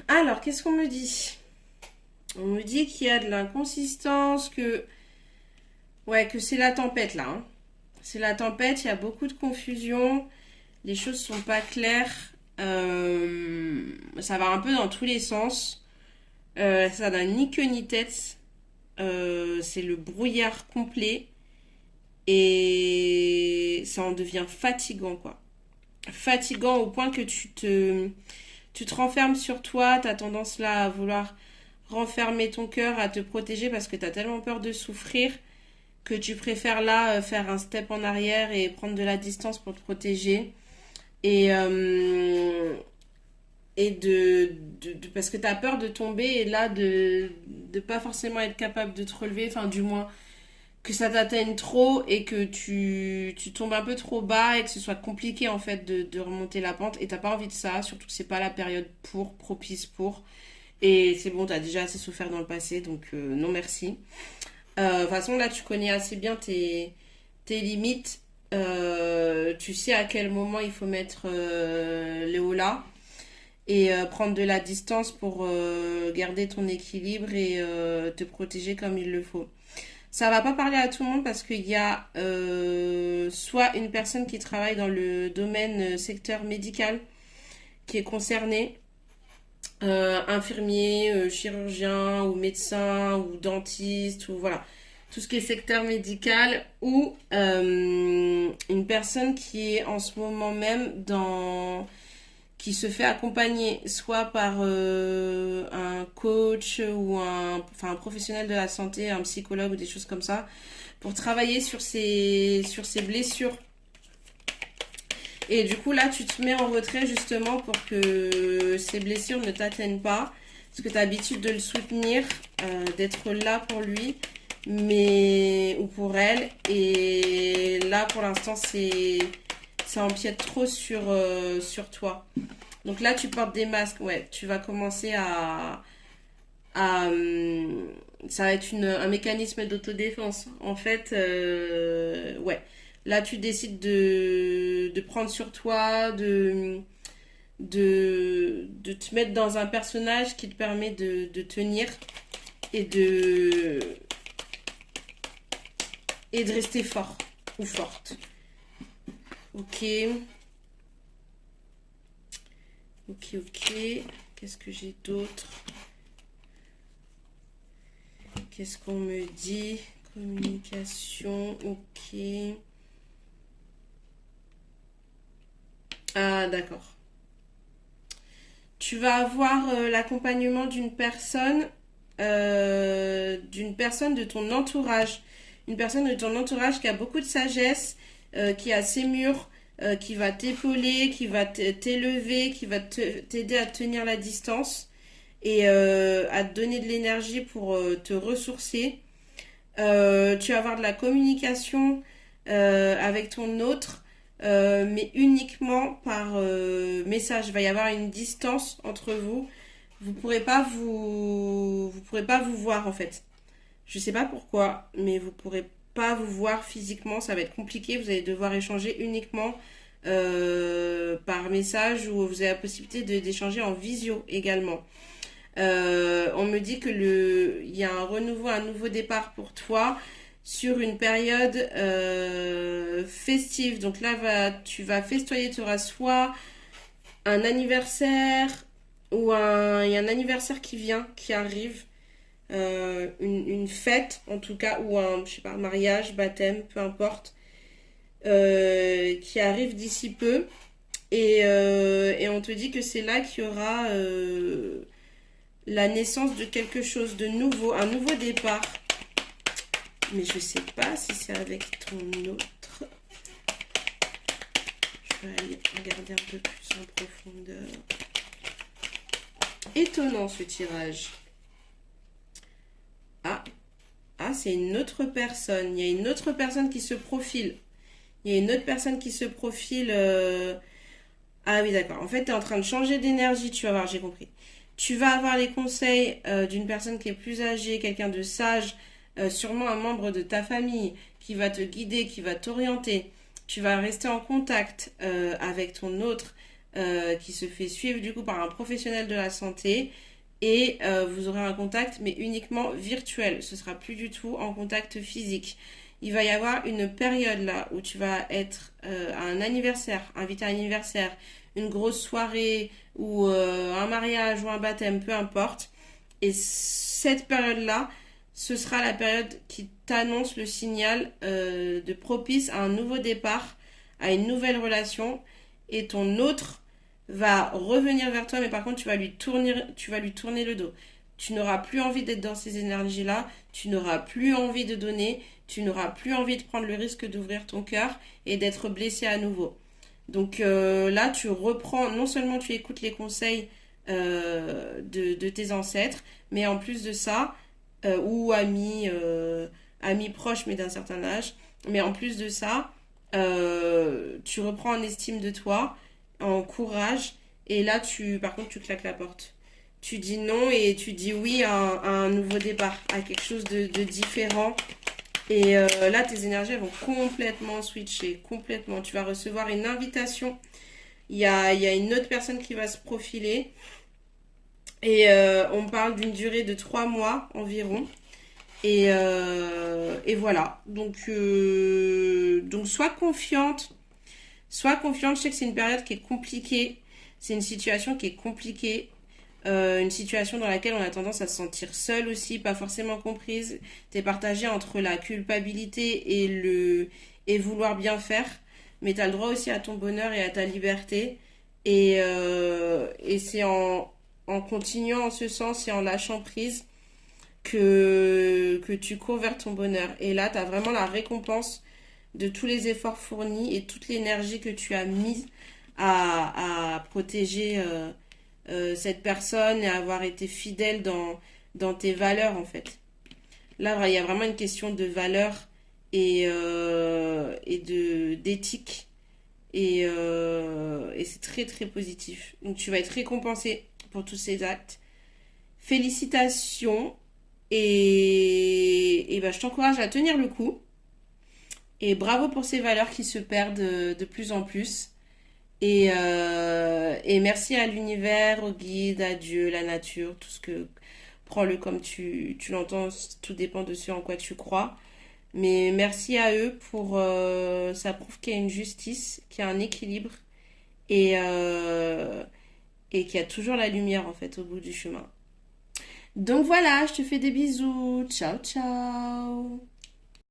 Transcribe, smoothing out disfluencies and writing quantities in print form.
Alors, qu'est-ce qu'on me dit? On me dit qu'il y a de l'inconsistance, que... Ouais, que c'est la tempête, là. Hein. C'est la tempête, il y a beaucoup de confusion, les choses sont pas claires. Ça va un peu dans tous les sens. Ça n'a ni queue ni tête. C'est le brouillard complet. Et ça en devient fatigant, quoi. Fatigant au point que tu te renfermes sur toi, tu as tendance là à vouloir renfermer ton cœur, à te protéger parce que tu as tellement peur de souffrir que tu préfères là faire un step en arrière et prendre de la distance pour te protéger. Et, parce que tu as peur de tomber et là de pas forcément être capable de te relever, enfin du moins que ça t'atteigne trop et que tu tombes un peu trop bas et que ce soit compliqué en fait de remonter la pente et t'as pas envie de ça, surtout que c'est pas la période propice pour. Et c'est bon, t'as déjà assez souffert dans le passé, donc non merci. De toute façon, là, tu connais assez bien tes limites. Tu sais à quel moment il faut mettre le haut là et prendre de la distance pour garder ton équilibre et te protéger comme il le faut. Ça va pas parler à tout le monde parce qu'il y a soit une personne qui travaille dans le domaine secteur médical qui est concernée, infirmier, chirurgien ou médecin ou dentiste ou voilà, tout ce qui est secteur médical ou une personne qui est en ce moment même dans qui se fait accompagner soit par un coach ou enfin, un professionnel de la santé, un psychologue ou des choses comme ça, pour travailler sur ses blessures. Et du coup, là, tu te mets en retrait justement pour que ces blessures ne t'atteignent pas, parce que tu as l'habitude de le soutenir, d'être là pour lui, mais ou pour elle. Et là, pour l'instant, ça empiète trop sur toi. Donc là, tu portes des masques, ouais. Tu vas commencer à ça va être un mécanisme d'autodéfense. En fait, ouais. Là, tu décides de prendre sur toi, de te mettre dans un personnage qui te permet de tenir et et de rester fort ou forte. Ok. Ok. Qu'est-ce que j'ai d'autre? Qu'est-ce qu'on me dit? Communication, ok. Ah, d'accord. Tu vas avoir l'accompagnement d'une personne de ton entourage. Une personne de ton entourage qui a beaucoup de sagesse, qui a ses murs, qui va t'épauler, qui va t'élever, qui va t'aider à tenir la distance et à te donner de l'énergie pour te ressourcer. Tu vas avoir de la communication avec ton autre, mais uniquement par message. Il va y avoir une distance entre vous. Vous pourrez pas vous voir en fait. Je sais pas pourquoi, mais vous pourrez pas vous voir physiquement. Ça va être compliqué. Vous allez devoir échanger uniquement par message ou vous avez la possibilité d'échanger en visio également. On me dit que il y a un renouveau, un nouveau départ pour toi sur une période festive. Donc là, tu vas festoyer, tu auras soit un anniversaire ou il y a un anniversaire qui vient, qui arrive, une fête en tout cas, ou je sais pas, mariage, baptême, peu importe, qui arrive d'ici peu. Et on te dit que c'est là qu'il y aura la naissance de quelque chose de nouveau, un nouveau départ. Mais je sais pas si c'est avec ton autre. Je vais aller regarder un peu plus en profondeur. Étonnant ce tirage. Ah, c'est une autre personne. Il y a une autre personne qui se profile. Il y a une autre personne qui se profile. Ah oui, d'accord. En fait, tu es en train de changer d'énergie, tu vas voir, j'ai compris. Tu vas avoir les conseils d'une personne qui est plus âgée, quelqu'un de sage, sûrement un membre de ta famille qui va te guider, qui va t'orienter. Tu vas rester en contact avec ton autre qui se fait suivre du coup par un professionnel de la santé et vous aurez un contact mais uniquement virtuel. Ce sera plus du tout en contact physique. Il va y avoir une période là où tu vas être à un anniversaire, invité à un anniversaire, une grosse soirée ou un mariage ou un baptême, peu importe. Et cette période-là, ce sera la période qui t'annonce le signal de propice à un nouveau départ, à une nouvelle relation. Et ton autre va revenir vers toi, mais par contre, tu vas lui tourner le dos. Tu n'auras plus envie d'être dans ces énergies-là, tu n'auras plus envie de donner, tu n'auras plus envie de prendre le risque d'ouvrir ton cœur et d'être blessé à nouveau. Donc là, tu reprends, non seulement tu écoutes les conseils de tes ancêtres, mais en plus de ça, ou amis proches, mais d'un certain âge, mais en plus de ça, tu reprends en estime de toi, en courage, et là, par contre, tu claques la porte. Tu dis non et tu dis oui à un nouveau départ, à quelque chose de différent. Et là, tes énergies elles vont complètement switcher, complètement. Tu vas recevoir une invitation. Il y a une autre personne qui va se profiler. Et on parle d'une durée de 3 mois environ. Et voilà. Donc sois confiante. Sois confiante. Je sais que c'est une période qui est compliquée. C'est une situation qui est compliquée. Une situation dans laquelle on a tendance à se sentir seul aussi, pas forcément comprise. T'es partagé entre la culpabilité et vouloir bien faire, mais t'as le droit aussi à ton bonheur et à ta liberté. Et c'est en continuant en ce sens et en lâchant prise que tu cours vers ton bonheur. Et là, t'as vraiment la récompense de tous les efforts fournis et toute l'énergie que tu as mise à protéger cette personne et avoir été fidèle dans tes valeurs en fait. Là, il y a vraiment une question de valeurs et d'éthique et c'est très très positif. Donc tu vas être récompensé pour tous ces actes. Félicitations et ben, je t'encourage à tenir le coup et bravo pour ces valeurs qui se perdent de plus en plus. Et merci à l'univers, au guide, à Dieu, la nature, tout ce que... Prends-le comme tu l'entends, tout dépend de ce en quoi tu crois. Mais merci à eux pour... ça prouve qu'il y a une justice, qu'il y a un équilibre et qu'il y a toujours la lumière en fait au bout du chemin. Donc voilà, je te fais des bisous. Ciao, ciao.